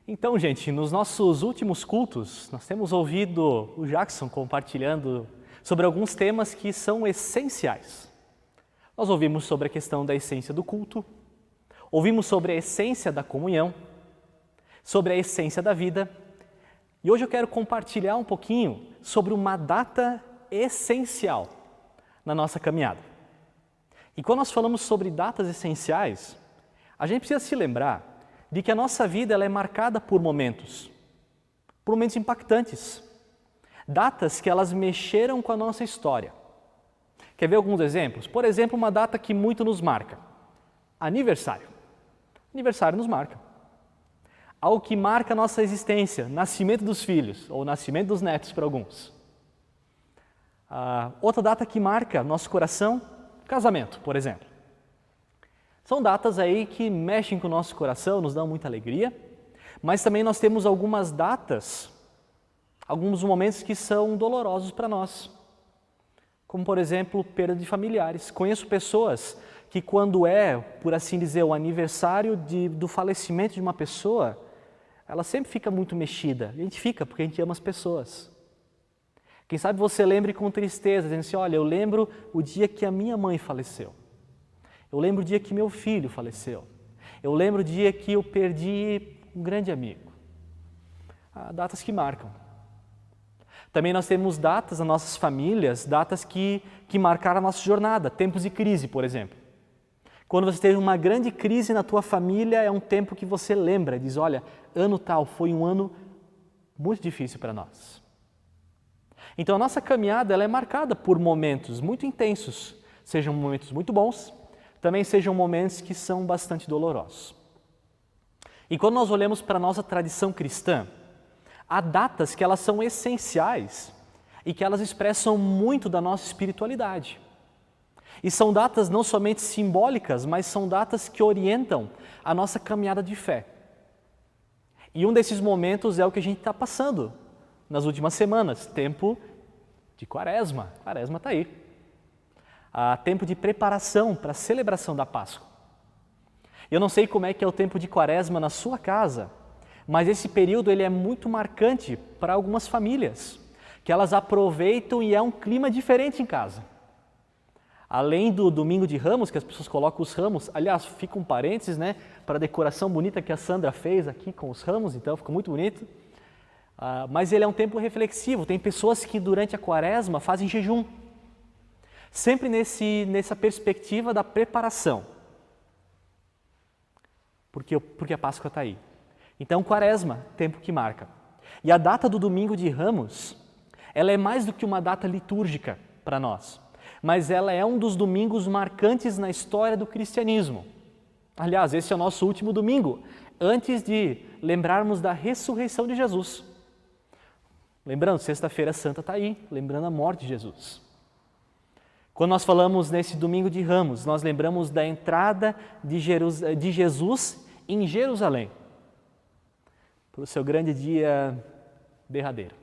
Então, gente, nos nossos últimos cultos, nós temos ouvido o Jackson compartilhando sobre alguns temas que são essenciais. Nós ouvimos sobre a questão da essência do culto, ouvimos sobre a essência da comunhão, sobre a essência da vida, e hoje eu quero compartilhar um pouquinho sobre uma data essencial na nossa caminhada. E quando nós falamos sobre datas essenciais, a gente precisa se lembrar de que a nossa vida ela é marcada por momentos impactantes, datas que elas mexeram com a nossa história. Quer ver alguns exemplos? Por exemplo, uma data que muito nos marca, aniversário. Aniversário nos marca. Algo que marca a nossa existência, nascimento dos filhos, ou nascimento dos netos para alguns. Outra data que marca nosso coração, casamento, por exemplo. São datas aí que mexem com o nosso coração, nos dão muita alegria, mas também nós temos algumas datas, alguns momentos que são dolorosos para nós. Como, por exemplo, perda de familiares. Conheço pessoas que quando é, por assim dizer, o aniversário do falecimento de uma pessoa, ela sempre fica muito mexida. A gente fica porque a gente ama as pessoas. Quem sabe você lembre com tristeza, dizendo assim, olha, eu lembro o dia que a minha mãe faleceu. Eu lembro o dia que meu filho faleceu. Eu lembro o dia que eu perdi um grande amigo. Datas que marcam. Também nós temos datas nas nossas famílias, datas que marcaram a nossa jornada, tempos de crise, por exemplo. Quando você teve uma grande crise na tua família, é um tempo que você lembra, diz, olha, ano tal foi um ano muito difícil para nós. Então a nossa caminhada ela é marcada por momentos muito intensos, sejam momentos muito bons, também sejam momentos que são bastante dolorosos. E quando nós olhamos para a nossa tradição cristã, há datas que elas são essenciais e que elas expressam muito da nossa espiritualidade. E são datas não somente simbólicas, mas são datas que orientam a nossa caminhada de fé. E um desses momentos é o que a gente está passando nas últimas semanas, tempo de Quaresma. Quaresma está aí. Tempo de preparação para a celebração da Páscoa. Eu não sei como é que é o tempo de Quaresma na sua casa, mas esse período ele é muito marcante para algumas famílias, que elas aproveitam e é um clima diferente em casa. Além do domingo de Ramos, que as pessoas colocam os ramos, aliás, fica um parênteses, né, para a decoração bonita que a Sandra fez aqui com os ramos, então ficou muito bonito. Mas ele é um tempo reflexivo, tem pessoas que durante a Quaresma fazem jejum. Sempre nessa perspectiva da preparação. Porque a Páscoa está aí. Então, Quaresma, tempo que marca. E a data do Domingo de Ramos, ela é mais do que uma data litúrgica para nós, mas ela é um dos domingos marcantes na história do cristianismo. Aliás, esse é o nosso último domingo, antes de lembrarmos da ressurreição de Jesus. Lembrando, Sexta-feira Santa está aí, lembrando a morte de Jesus. Quando nós falamos nesse Domingo de Ramos, nós lembramos da entrada de Jesus em Jerusalém, para o seu grande dia derradeiro.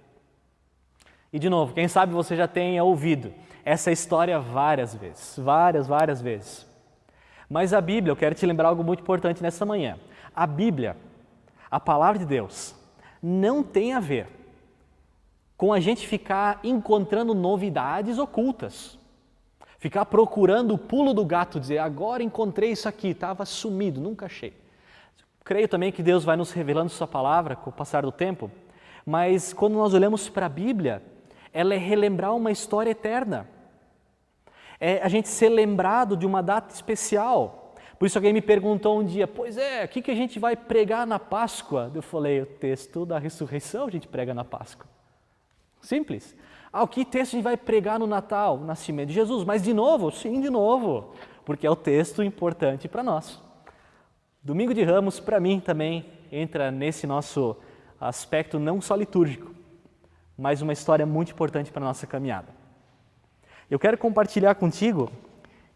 E de novo, quem sabe você já tenha ouvido essa história várias vezes. Mas a Bíblia, eu quero te lembrar algo muito importante nessa manhã. A Bíblia, a palavra de Deus, não tem a ver com a gente ficar encontrando novidades ocultas. Ficar procurando o pulo do gato, dizer, agora encontrei isso aqui, estava sumido, nunca achei. Creio também que Deus vai nos revelando sua palavra com o passar do tempo, mas quando nós olhamos para a Bíblia, ela é relembrar uma história eterna. É a gente ser lembrado de uma data especial. Por isso alguém me perguntou um dia, pois é, o que a gente vai pregar na Páscoa? Eu falei, o texto da ressurreição a gente prega na Páscoa. Simples. O que texto a gente vai pregar no Natal? O nascimento de Jesus. Mas de novo? Sim, de novo. Porque é o texto importante para nós. Domingo de Ramos, para mim, também entra nesse nosso aspecto não só litúrgico, mas uma história muito importante para a nossa caminhada. Eu quero compartilhar contigo,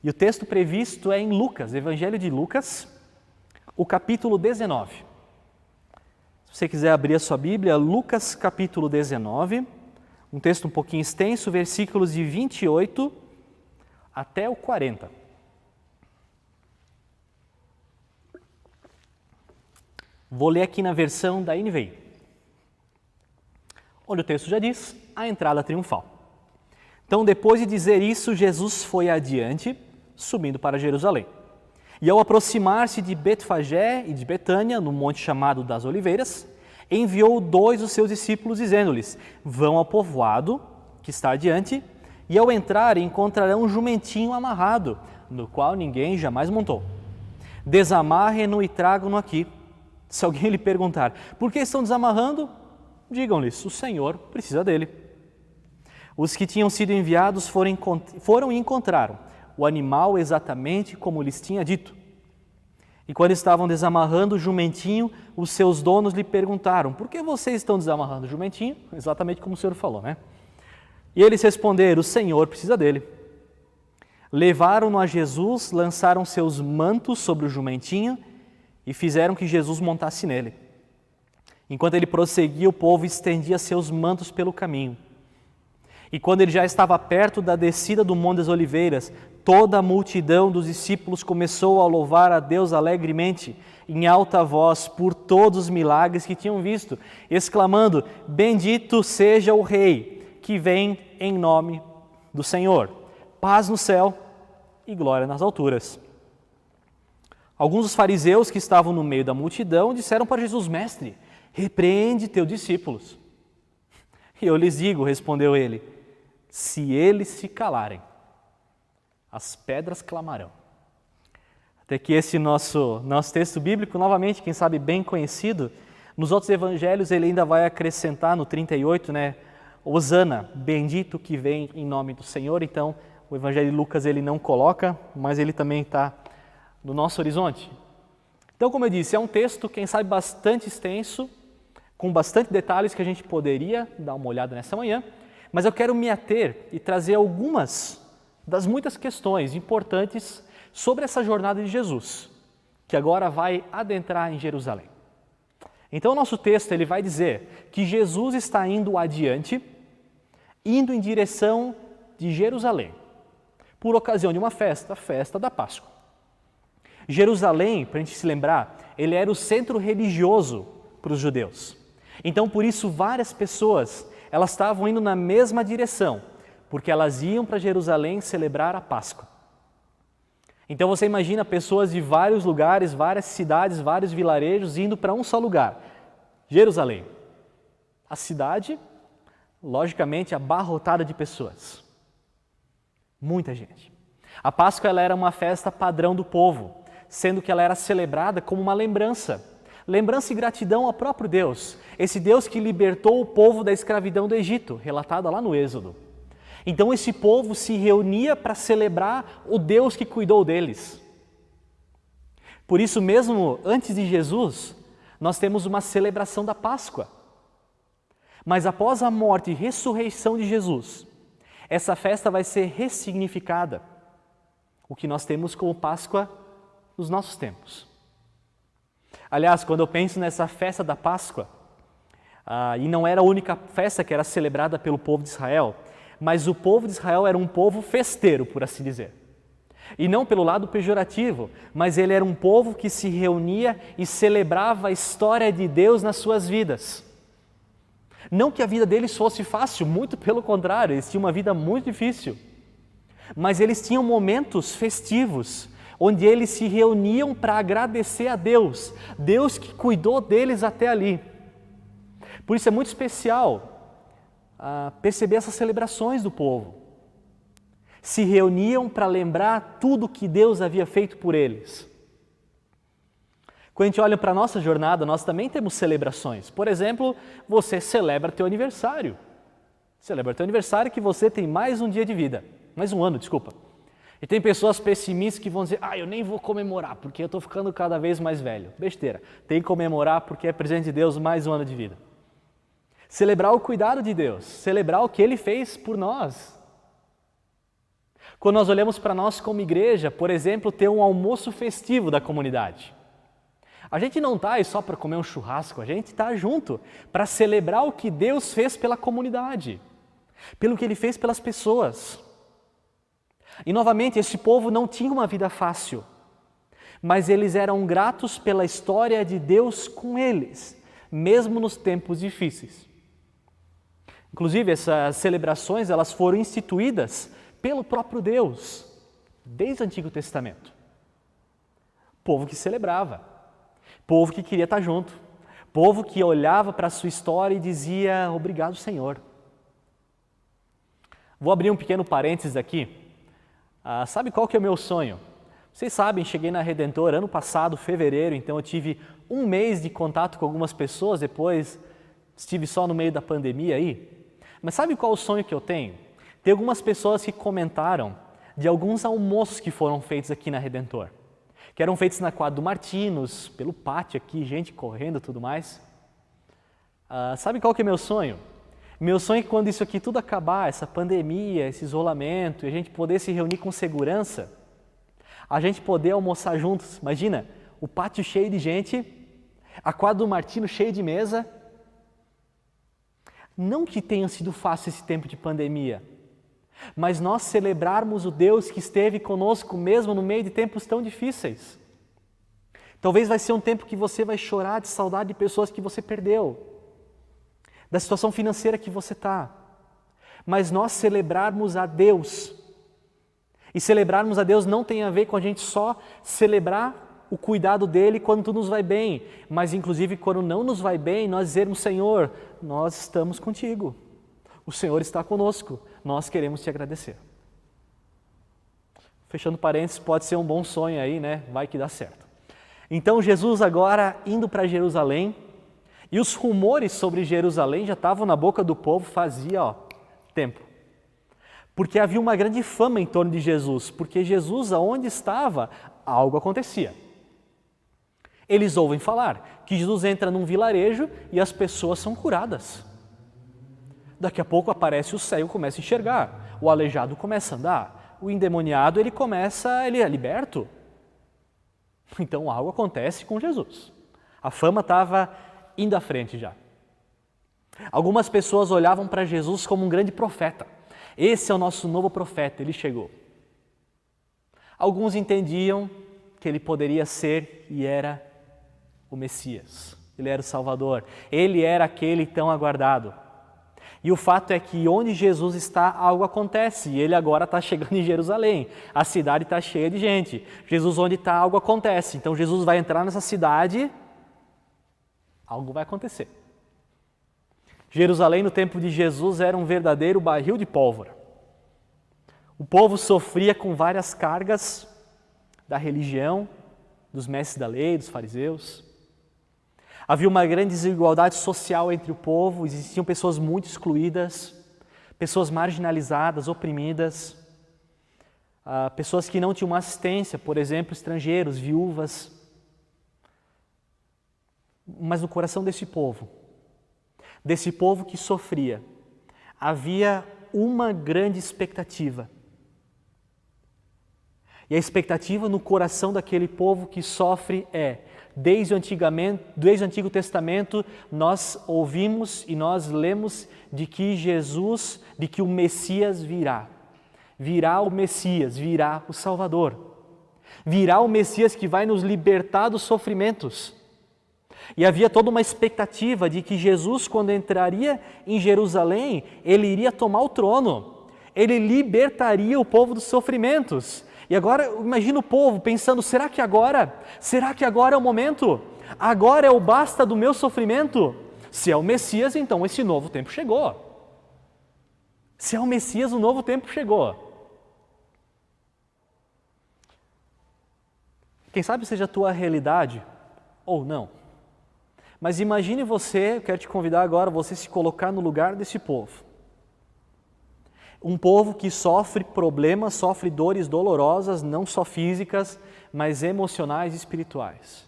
e o texto previsto é em Lucas, Evangelho de Lucas, o capítulo 19. Se você quiser abrir a sua Bíblia, Lucas capítulo 19, um texto um pouquinho extenso, versículos de 28 até o 40. Vou ler aqui na versão da NVI, onde o texto já diz, a entrada triunfal. Então, depois de dizer isso, Jesus foi adiante, subindo para Jerusalém. E ao aproximar-se de Betfagé e de Betânia, no monte chamado das Oliveiras, enviou 2 dos seus discípulos, dizendo-lhes: vão ao povoado que está adiante, e ao entrar encontrarão um jumentinho amarrado, no qual ninguém jamais montou. Desamarrem-no e tragam-no aqui. Se alguém lhe perguntar: por que estão desamarrando? Digam-lhes: o Senhor precisa dele. Os que tinham sido enviados foram e encontraram o animal exatamente como lhes tinha dito. E quando estavam desamarrando o jumentinho, os seus donos lhe perguntaram: por que vocês estão desamarrando o jumentinho? Exatamente como o Senhor falou, né? E eles responderam: o Senhor precisa dele. Levaram-no a Jesus, lançaram seus mantos sobre o jumentinho e fizeram que Jesus montasse nele. Enquanto ele prosseguia, o povo estendia seus mantos pelo caminho. E quando ele já estava perto da descida do Monte das Oliveiras, toda a multidão dos discípulos começou a louvar a Deus alegremente, em alta voz, por todos os milagres que tinham visto, exclamando: bendito seja o Rei que vem em nome do Senhor. Paz no céu e glória nas alturas. Alguns dos fariseus que estavam no meio da multidão disseram para Jesus: mestre, repreende teus discípulos. E eu lhes digo, respondeu ele, se eles se calarem, as pedras clamarão. Até que esse nosso texto bíblico, novamente, quem sabe bem conhecido, nos outros evangelhos ele ainda vai acrescentar no 38, né? Hosana, bendito que vem em nome do Senhor. Então, o evangelho de Lucas ele não coloca, mas ele também está no nosso horizonte. Então, como eu disse, é um texto, quem sabe, bastante extenso, com bastante detalhes que a gente poderia dar uma olhada nessa manhã, mas eu quero me ater e trazer algumas das muitas questões importantes sobre essa jornada de Jesus, que agora vai adentrar em Jerusalém. Então, o nosso texto ele vai dizer que Jesus está indo adiante, indo em direção de Jerusalém, por ocasião de uma festa, a festa da Páscoa. Jerusalém, para a gente se lembrar, ele era o centro religioso para os judeus. Então, por isso, várias pessoas elas estavam indo na mesma direção, porque elas iam para Jerusalém celebrar a Páscoa. Então, você imagina pessoas de vários lugares, várias cidades, vários vilarejos indo para um só lugar, Jerusalém. A cidade, logicamente, abarrotada de pessoas. Muita gente. A Páscoa ela era uma festa padrão do povo, sendo que ela era celebrada como uma lembrança e gratidão ao próprio Deus, esse Deus que libertou o povo da escravidão do Egito, relatada lá no Êxodo. Então esse povo se reunia para celebrar o Deus que cuidou deles. Por isso mesmo, antes de Jesus, nós temos uma celebração da Páscoa. Mas após a morte e ressurreição de Jesus, essa festa vai ser ressignificada, o que nós temos como Páscoa nos nossos tempos. Aliás, quando eu penso nessa festa da Páscoa, e não era a única festa que era celebrada pelo povo de Israel, mas o povo de Israel era um povo festeiro, por assim dizer. E não pelo lado pejorativo, mas ele era um povo que se reunia e celebrava a história de Deus nas suas vidas. Não que a vida deles fosse fácil, muito pelo contrário, eles tinham uma vida muito difícil. Mas eles tinham momentos festivos, onde eles se reuniam para agradecer a Deus, Deus que cuidou deles até ali. Por isso é muito especial perceber essas celebrações do povo. Se reuniam para lembrar tudo que Deus havia feito por eles. Quando a gente olha para a nossa jornada, nós também temos celebrações. Por exemplo, você celebra teu aniversário. Celebra teu aniversário que você tem mais um dia de vida, mais um ano, desculpa. E tem pessoas pessimistas que vão dizer, eu nem vou comemorar porque eu estou ficando cada vez mais velho. Besteira, tem que comemorar porque é presente de Deus mais um ano de vida. Celebrar o cuidado de Deus, celebrar o que Ele fez por nós. Quando nós olhamos para nós como igreja, por exemplo, ter um almoço festivo da comunidade. A gente não está aí só para comer um churrasco, a gente está junto para celebrar o que Deus fez pela comunidade, pelo que Ele fez pelas pessoas. E novamente, esse povo não tinha uma vida fácil, mas eles eram gratos pela história de Deus com eles, mesmo nos tempos difíceis. Inclusive, essas celebrações elas foram instituídas pelo próprio Deus, desde o Antigo Testamento. Povo que celebrava, povo que queria estar junto, povo que olhava para a sua história e dizia, obrigado, Senhor. Vou abrir um pequeno parênteses aqui. Sabe qual que é o meu sonho? Vocês sabem, cheguei na Redentor ano passado, fevereiro, então eu tive um mês de contato com algumas pessoas, depois estive só no meio da pandemia aí. Mas sabe qual é o sonho que eu tenho? Tem algumas pessoas que comentaram de alguns almoços que foram feitos aqui na Redentor, que eram feitos na quadra do Martinos, pelo pátio aqui, gente correndo e tudo mais. Sabe qual que é meu sonho? Meu sonho é que quando isso aqui tudo acabar, essa pandemia, esse isolamento, e a gente poder se reunir com segurança, a gente poder almoçar juntos. Imagina, o pátio cheio de gente, a quadra do Martino cheia de mesa. Não que tenha sido fácil esse tempo de pandemia, mas nós celebrarmos o Deus que esteve conosco mesmo no meio de tempos tão difíceis. Talvez vai ser um tempo que você vai chorar de saudade de pessoas que você perdeu, da situação financeira que você está, mas nós celebrarmos a Deus, e celebrarmos a Deus não tem a ver com a gente só celebrar o cuidado dele quando tudo nos vai bem, mas inclusive quando não nos vai bem, nós dizermos, Senhor, nós estamos contigo, o Senhor está conosco, nós queremos te agradecer. Fechando parênteses, pode ser um bom sonho aí, né? Vai que dá certo. Então Jesus agora indo para Jerusalém, e os rumores sobre Jerusalém já estavam na boca do povo fazia tempo. Porque havia uma grande fama em torno de Jesus, porque Jesus, aonde estava, algo acontecia. Eles ouvem falar que Jesus entra num vilarejo e as pessoas são curadas. Daqui a pouco aparece o cego, começa a enxergar, o aleijado começa a andar, o endemoniado ele é liberto. Então algo acontece com Jesus. A fama estava indo à frente já. Algumas pessoas olhavam para Jesus como um grande profeta. Esse é o nosso novo profeta, ele chegou. Alguns entendiam que ele poderia ser e era o Messias. Ele era o Salvador. Ele era aquele tão aguardado. E o fato é que onde Jesus está, algo acontece. E ele agora está chegando em Jerusalém. A cidade está cheia de gente. Jesus onde está, algo acontece. Então Jesus vai entrar nessa cidade, algo vai acontecer. Jerusalém no tempo de Jesus era um verdadeiro barril de pólvora. O povo sofria com várias cargas da religião, dos mestres da lei, dos fariseus. Havia uma grande desigualdade social entre o povo, existiam pessoas muito excluídas, pessoas marginalizadas, oprimidas, pessoas que não tinham uma assistência, por exemplo, estrangeiros, viúvas. Mas no coração desse povo que sofria, havia uma grande expectativa. E a expectativa no coração daquele povo que sofre desde o Antigo Testamento, nós ouvimos e nós lemos de que o Messias virá. Virá o Messias, virá o Salvador. Virá o Messias que vai nos libertar dos sofrimentos. E havia toda uma expectativa de que Jesus, quando entraria em Jerusalém, ele iria tomar o trono. Ele libertaria o povo dos sofrimentos. E agora, imagina o povo pensando, será que agora é o momento? Agora é o basta do meu sofrimento? Se é o Messias, então esse novo tempo chegou. Se é o Messias, o novo tempo chegou. Quem sabe seja a tua realidade ou não. Mas imagine você, eu quero te convidar agora, você se colocar no lugar desse povo. Um povo que sofre problemas, sofre dores dolorosas, não só físicas, mas emocionais e espirituais.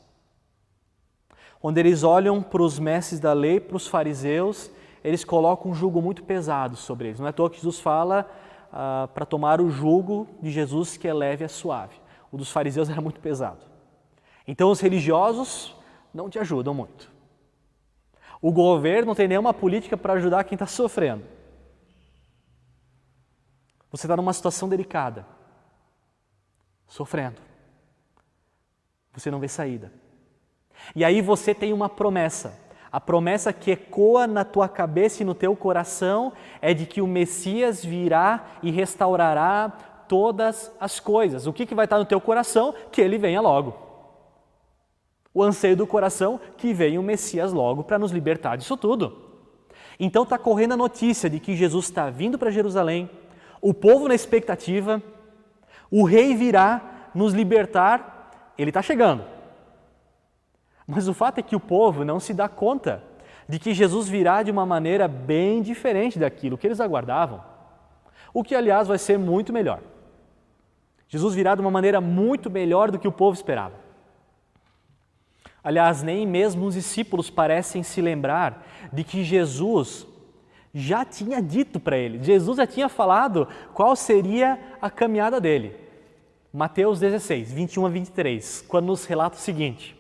Onde eles olham para os mestres da lei, para os fariseus, eles colocam um jugo muito pesado sobre eles. Não é à toa que Jesus fala para tomar o jugo de Jesus que é leve e suave. O dos fariseus era muito pesado. Então os religiosos não te ajudam muito. O governo não tem nenhuma política para ajudar quem está sofrendo. Você está numa situação delicada, sofrendo. Você não vê saída. E aí você tem uma promessa. A promessa que ecoa na tua cabeça e no teu coração é de que o Messias virá e restaurará todas as coisas. O que vai estar no teu coração? Que ele venha logo. O anseio do coração, que venha o Messias logo para nos libertar disso tudo. Então está correndo a notícia de que Jesus está vindo para Jerusalém, o povo na expectativa, o rei virá nos libertar, ele está chegando. Mas o fato é que o povo não se dá conta de que Jesus virá de uma maneira bem diferente daquilo que eles aguardavam. O que, aliás, vai ser muito melhor. Jesus virá de uma maneira muito melhor do que o povo esperava. Aliás, nem mesmo os discípulos parecem se lembrar de que Jesus já tinha dito para eles. Jesus já tinha falado qual seria a caminhada dele. Mateus 16, 21 a 23, quando nos relata o seguinte.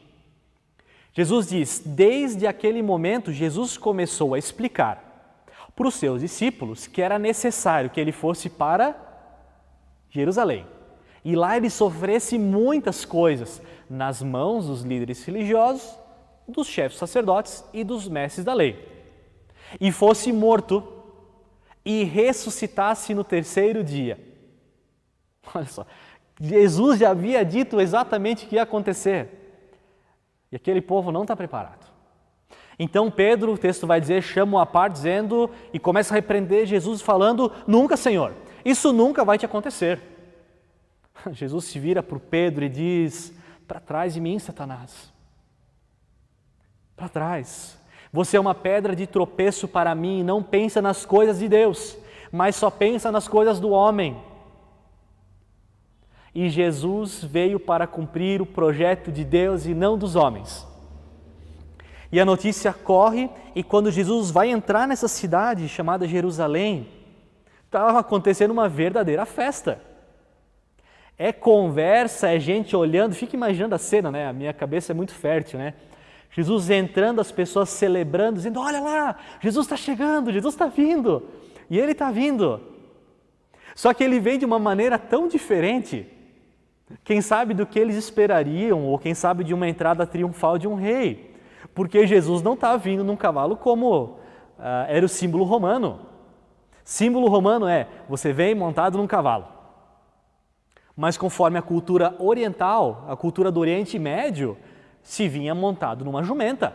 Jesus diz, desde aquele momento, Jesus começou a explicar para os seus discípulos que era necessário que ele fosse para Jerusalém. E lá ele sofresse muitas coisas nas mãos dos líderes religiosos, dos chefes sacerdotes e dos mestres da lei. E fosse morto e ressuscitasse no terceiro dia. Olha só, Jesus já havia dito exatamente o que ia acontecer. E aquele povo não está preparado. Então Pedro, o texto vai dizer, chama-o à parte dizendo e começa a repreender Jesus falando, nunca, Senhor, isso nunca vai te acontecer. Jesus se vira para o Pedro e diz, para trás de mim, Satanás. Para trás. Você é uma pedra de tropeço para mim, não pensa nas coisas de Deus, mas só pensa nas coisas do homem. E Jesus veio para cumprir o projeto de Deus e não dos homens. E a notícia corre, e quando Jesus vai entrar nessa cidade chamada Jerusalém, estava acontecendo uma verdadeira festa. É conversa, é gente olhando, fica imaginando a cena, né? A minha cabeça é muito fértil, né? Jesus entrando, as pessoas celebrando, dizendo, olha lá, Jesus está chegando, Jesus está vindo. E ele está vindo. Só que ele vem de uma maneira tão diferente, quem sabe do que eles esperariam, ou quem sabe de uma entrada triunfal de um rei. Porque Jesus não está vindo num cavalo como era o símbolo romano. Símbolo romano é, você vem montado num cavalo. Mas conforme a cultura oriental, a cultura do Oriente Médio, se vinha montado numa jumenta.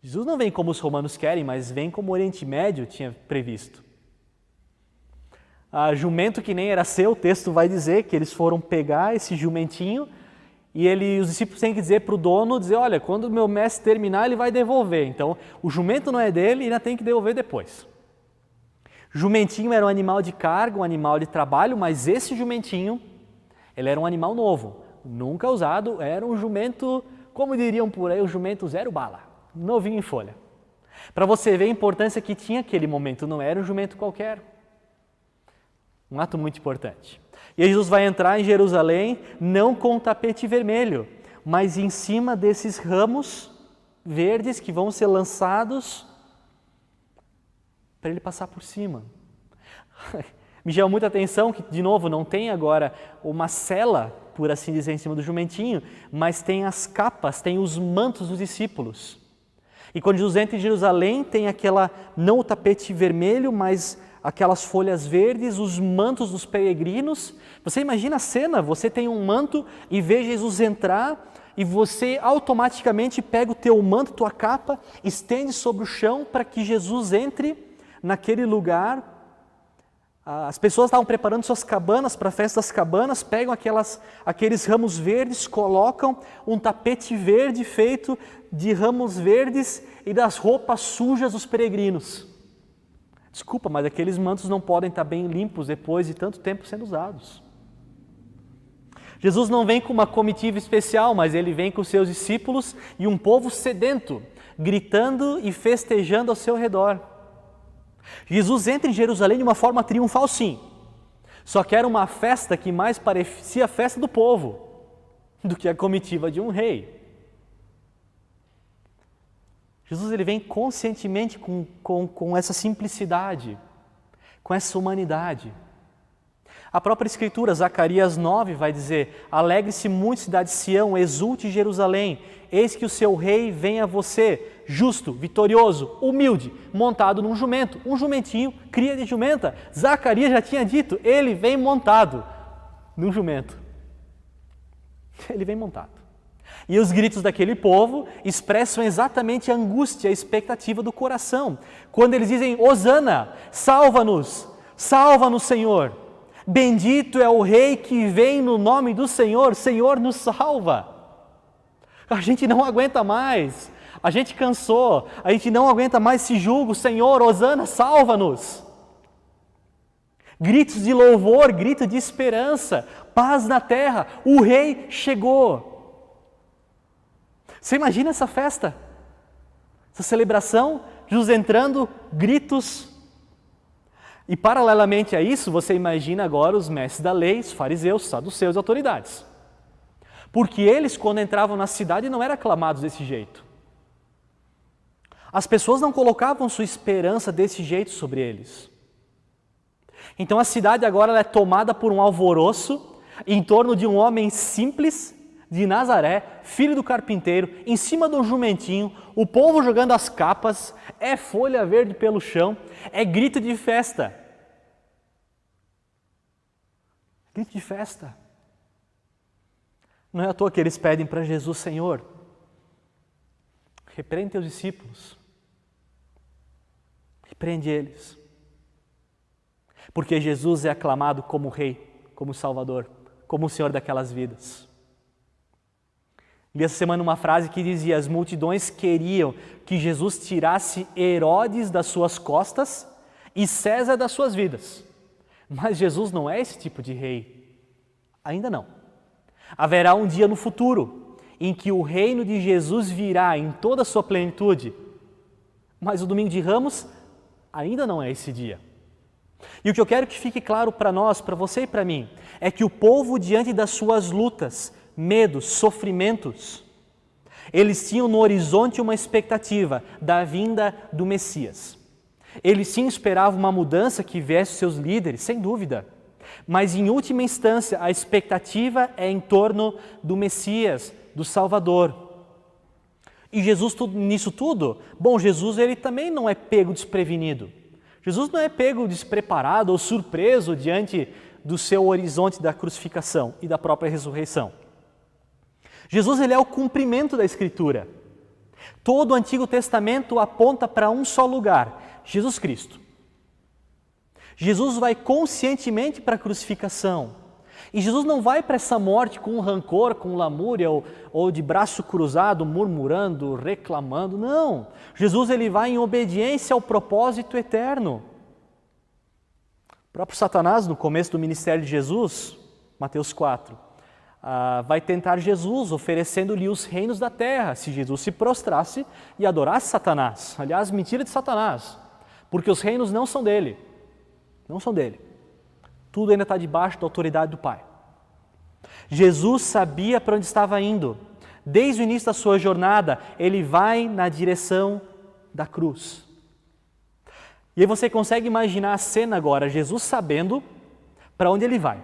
Jesus não vem como os romanos querem, mas vem como o Oriente Médio tinha previsto. A jumento que nem era seu, o texto vai dizer que eles foram pegar esse jumentinho e os discípulos têm que dizer para o dono, dizer, olha, quando o meu mestre terminar, ele vai devolver. Então, o jumento não é dele e ainda tem que devolver depois. Jumentinho era um animal de carga, um animal de trabalho, mas esse jumentinho, ele era um animal novo, nunca usado, era um jumento, como diriam por aí, o jumento zero bala, novinho em folha. Para você ver a importância que tinha aquele momento, não era um jumento qualquer. Um ato muito importante. E Jesus vai entrar em Jerusalém, não com um tapete vermelho, mas em cima desses ramos verdes que vão ser lançados para ele passar por cima. Me chama muita atenção que, de novo, não tem agora uma sela, por assim dizer, em cima do jumentinho, mas tem as capas, tem os mantos dos discípulos. E quando Jesus entra em Jerusalém, tem não o tapete vermelho, mas aquelas folhas verdes, os mantos dos peregrinos. Você imagina a cena, você tem um manto e vê Jesus entrar e você automaticamente pega o teu manto, tua capa, estende sobre o chão para que Jesus entre naquele lugar. As pessoas estavam preparando suas cabanas para a festa das cabanas, pegam aqueles ramos verdes, colocam um tapete verde feito de ramos verdes e das roupas sujas dos peregrinos. Desculpa, mas aqueles mantos não podem estar bem limpos depois de tanto tempo sendo usados. Jesus não vem com uma comitiva especial, mas ele vem com seus discípulos e um povo sedento, gritando e festejando ao seu redor. Jesus entra em Jerusalém de uma forma triunfal, sim, só que era uma festa que mais parecia a festa do povo do que a comitiva de um rei. Jesus ele vem conscientemente com essa simplicidade, com essa humanidade. A própria Escritura, Zacarias 9, vai dizer: alegre-se muito, cidade de Sião, exulte Jerusalém, eis que o seu rei vem a você, justo, vitorioso, humilde, montado num jumento, um jumentinho, cria de jumenta. Zacarias já tinha dito, ele vem montado num jumento. Ele vem montado. E os gritos daquele povo expressam exatamente a angústia, a expectativa do coração. Quando eles dizem, Hosana, salva-nos, salva-nos, Senhor. Bendito é o Rei que vem no nome do Senhor, Senhor nos salva. A gente não aguenta mais, a gente cansou, a gente não aguenta mais esse jugo, Senhor, Hosana, salva-nos. Gritos de louvor, grito de esperança, paz na terra, o Rei chegou. Você imagina essa festa, essa celebração, Jesus entrando, gritos. E paralelamente a isso, você imagina agora os mestres da lei, os fariseus, saduceus e autoridades. Porque eles, quando entravam na cidade, não eram aclamados desse jeito. As pessoas não colocavam sua esperança desse jeito sobre eles. Então a cidade agora ela é tomada por um alvoroço em torno de um homem simples de Nazaré, filho do carpinteiro, em cima de um jumentinho, o povo jogando as capas, é folha verde pelo chão, é grito de festa. Grito de festa. Não é à toa que eles pedem para Jesus, Senhor, repreende teus discípulos, repreende eles. Porque Jesus é aclamado como Rei, como Salvador, como o Senhor daquelas vidas. Li essa semana uma frase que dizia: as multidões queriam que Jesus tirasse Herodes das suas costas e César das suas vidas. Mas Jesus não é esse tipo de rei. Ainda não. Haverá um dia no futuro em que o reino de Jesus virá em toda a sua plenitude. Mas o domingo de Ramos ainda não é esse dia. E o que eu quero que fique claro para nós, para você e para mim, é que o povo, diante das suas lutas, medos, sofrimentos, eles tinham no horizonte uma expectativa da vinda do Messias. Eles sim esperavam uma mudança que viesse seus líderes, sem dúvida. Mas em última instância, a expectativa é em torno do Messias, do Salvador. E Jesus nisso tudo, Jesus ele também não é pego desprevenido. Jesus não é pego despreparado ou surpreso diante do seu horizonte da crucificação e da própria ressurreição. Jesus ele é o cumprimento da Escritura. Todo o Antigo Testamento aponta para um só lugar, Jesus Cristo. Jesus vai conscientemente para a crucificação. E Jesus não vai para essa morte com rancor, com lamúria ou de braço cruzado, murmurando, reclamando. Não! Jesus ele vai em obediência ao propósito eterno. O próprio Satanás, no começo do ministério de Jesus, Mateus 4, vai tentar Jesus, oferecendo-lhe os reinos da terra, se Jesus se prostrasse e adorasse Satanás. Aliás, mentira de Satanás, porque os reinos não são dele. Não são dele. Tudo ainda está debaixo da autoridade do Pai. Jesus sabia para onde estava indo. Desde o início da sua jornada, ele vai na direção da cruz. E aí você consegue imaginar a cena agora, Jesus sabendo para onde ele vai.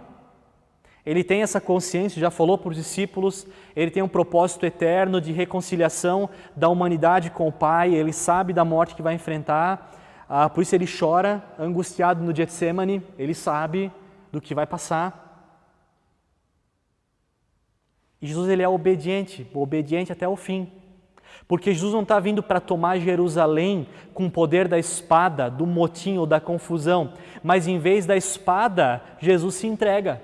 Ele tem essa consciência, já falou para os discípulos, ele tem um propósito eterno de reconciliação da humanidade com o Pai, ele sabe da morte que vai enfrentar, por isso ele chora, angustiado no Getsemane, ele sabe do que vai passar. E Jesus ele é obediente até o fim. Porque Jesus não está vindo para tomar Jerusalém com o poder da espada, do motim ou da confusão, mas em vez da espada, Jesus se entrega.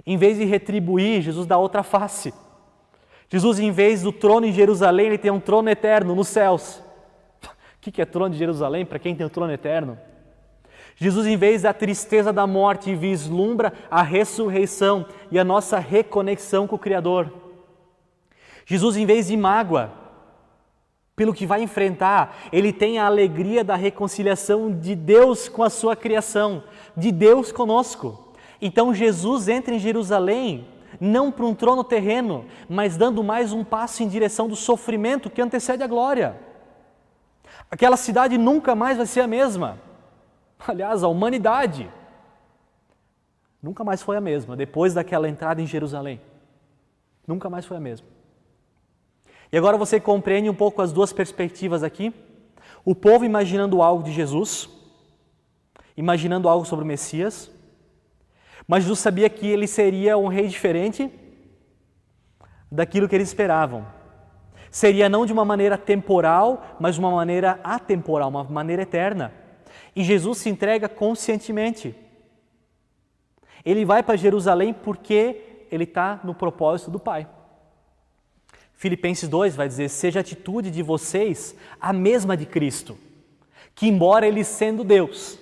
Em vez de retribuir, Jesus dá outra face. Jesus, em vez do trono em Jerusalém, ele tem um trono eterno nos céus. O que é trono de Jerusalém para quem tem o trono eterno? Jesus, em vez da tristeza da morte, vislumbra a ressurreição e a nossa reconexão com o Criador. Jesus, em vez de mágoa, pelo que vai enfrentar, ele tem a alegria da reconciliação de Deus com a sua criação, de Deus conosco. Então Jesus entra em Jerusalém, não para um trono terreno, mas dando mais um passo em direção do sofrimento que antecede a glória. Aquela cidade nunca mais vai ser a mesma. Aliás, a humanidade Nunca mais foi a mesma, depois daquela entrada em Jerusalém. Nunca mais foi a mesma. E agora você compreende um pouco as duas perspectivas aqui. O povo imaginando algo de Jesus, imaginando algo sobre o Messias, mas Jesus sabia que ele seria um rei diferente daquilo que eles esperavam. Seria não de uma maneira temporal, mas de uma maneira atemporal, uma maneira eterna. E Jesus se entrega conscientemente. Ele vai para Jerusalém porque ele está no propósito do Pai. Filipenses 2 vai dizer, seja a atitude de vocês a mesma de Cristo, que embora ele sendo Deus,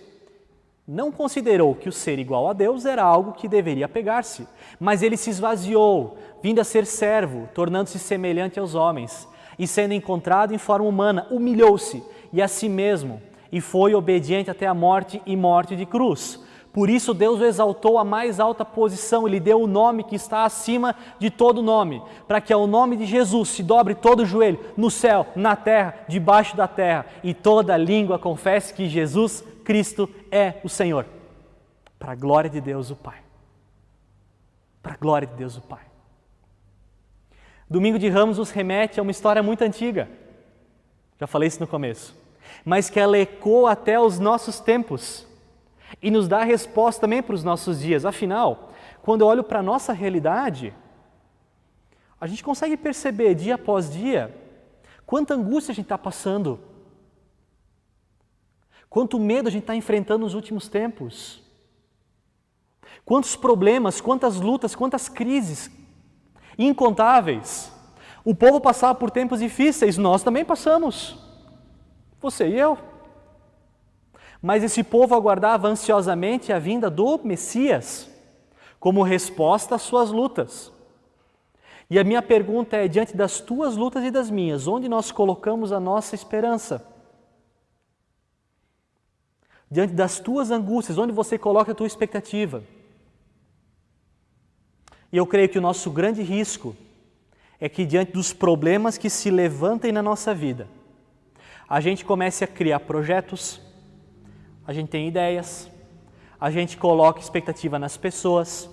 não considerou que o ser igual a Deus era algo que deveria apegar-se, mas ele se esvaziou, vindo a ser servo, tornando-se semelhante aos homens, e sendo encontrado em forma humana, humilhou-se e a si mesmo, e foi obediente até a morte e morte de cruz. Por isso Deus o exaltou à mais alta posição, Ele deu o nome que está acima de todo nome, para que ao nome de Jesus se dobre todo o joelho, no céu, na terra, debaixo da terra, e toda língua confesse que Jesus Cristo é o Senhor, para a glória de Deus o Pai. Para a glória de Deus o Pai. Domingo de Ramos nos remete a uma história muito antiga, já falei isso no começo, mas que ela ecoa até os nossos tempos, e nos dá a resposta também para os nossos dias. Afinal, quando eu olho para a nossa realidade, a gente consegue perceber dia após dia quanta angústia a gente está passando, quanto medo a gente está enfrentando nos últimos tempos, quantos problemas, quantas lutas, quantas crises incontáveis. O povo passava por tempos difíceis, nós também passamos, você e eu. Mas esse povo aguardava ansiosamente a vinda do Messias como resposta às suas lutas. E a minha pergunta é, diante das tuas lutas e das minhas, onde nós colocamos a nossa esperança? Diante das tuas angústias, onde você coloca a tua expectativa? E eu creio que o nosso grande risco é que diante dos problemas que se levantem na nossa vida, a gente comece a criar projetos, a gente tem ideias, a gente coloca expectativa nas pessoas,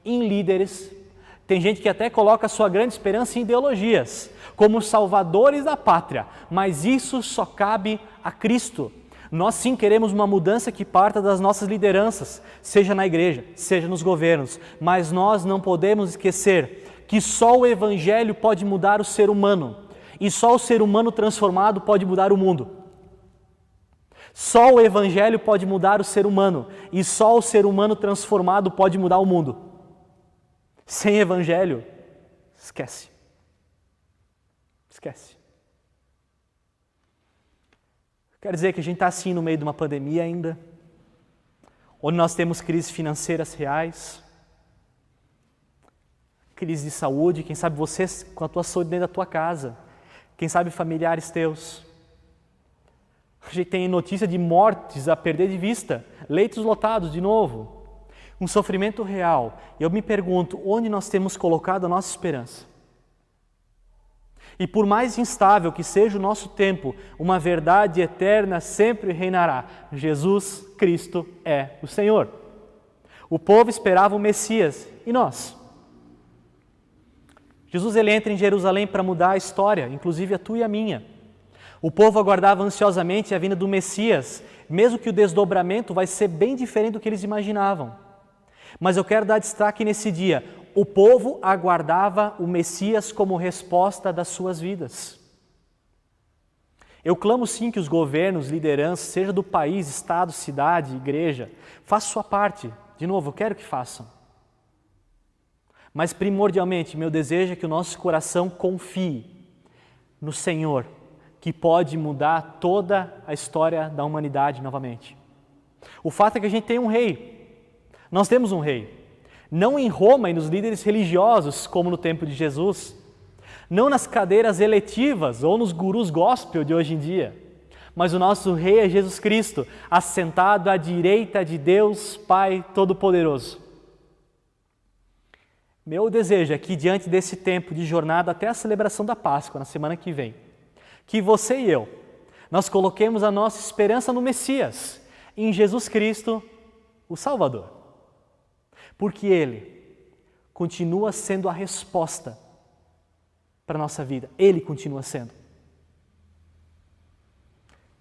em líderes. Tem gente que até coloca a sua grande esperança em ideologias, como salvadores da pátria, mas isso só cabe a Cristo. Nós sim queremos uma mudança que parta das nossas lideranças, seja na igreja, seja nos governos, mas nós não podemos esquecer que só o Evangelho pode mudar o ser humano, e só o ser humano transformado pode mudar o mundo. Só o Evangelho pode mudar o ser humano, e só o ser humano transformado pode mudar o mundo. Sem Evangelho, esquece. Esquece. Quer dizer que a gente está assim no meio de uma pandemia ainda, onde nós temos crises financeiras reais, crise de saúde, quem sabe você com a tua saúde dentro da tua casa, quem sabe familiares teus. A gente tem notícia de mortes a perder de vista, leitos lotados de novo, um sofrimento real. E eu me pergunto, onde nós temos colocado a nossa esperança? E por mais instável que seja o nosso tempo, uma verdade eterna sempre reinará. Jesus Cristo é o Senhor. O povo esperava o Messias, e nós? Jesus ele entra em Jerusalém para mudar a história, inclusive a tua e a minha. O povo aguardava ansiosamente a vinda do Messias, mesmo que o desdobramento vai ser bem diferente do que eles imaginavam. Mas eu quero dar destaque nesse dia. O povo aguardava o Messias como resposta das suas vidas. Eu clamo sim que os governos, lideranças, seja do país, estado, cidade, igreja, façam sua parte. De novo, eu quero que façam. Mas primordialmente, meu desejo é que o nosso coração confie no Senhor, que pode mudar toda a história da humanidade novamente. O fato é que a gente tem um rei. Nós temos um rei. Não em Roma e nos líderes religiosos, como no tempo de Jesus. Não nas cadeiras eletivas ou nos gurus gospel de hoje em dia. Mas o nosso rei é Jesus Cristo, assentado à direita de Deus Pai Todo-Poderoso. Meu desejo é que diante desse tempo de jornada até a celebração da Páscoa, na semana que vem, que você e eu, nós coloquemos a nossa esperança no Messias, em Jesus Cristo, o Salvador. Porque Ele continua sendo a resposta para a nossa vida. Ele continua sendo.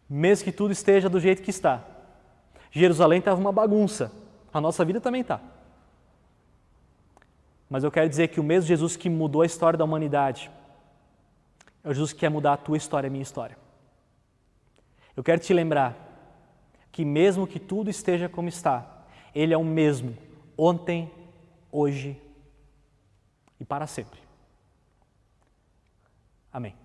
Mesmo que tudo esteja do jeito que está. Jerusalém estava uma bagunça. A nossa vida também está. Mas eu quero dizer que o mesmo Jesus que mudou a história da humanidade é o Jesus que quer mudar a tua história e a minha história. Eu quero te lembrar que mesmo que tudo esteja como está, Ele é o mesmo ontem, hoje e para sempre. Amém.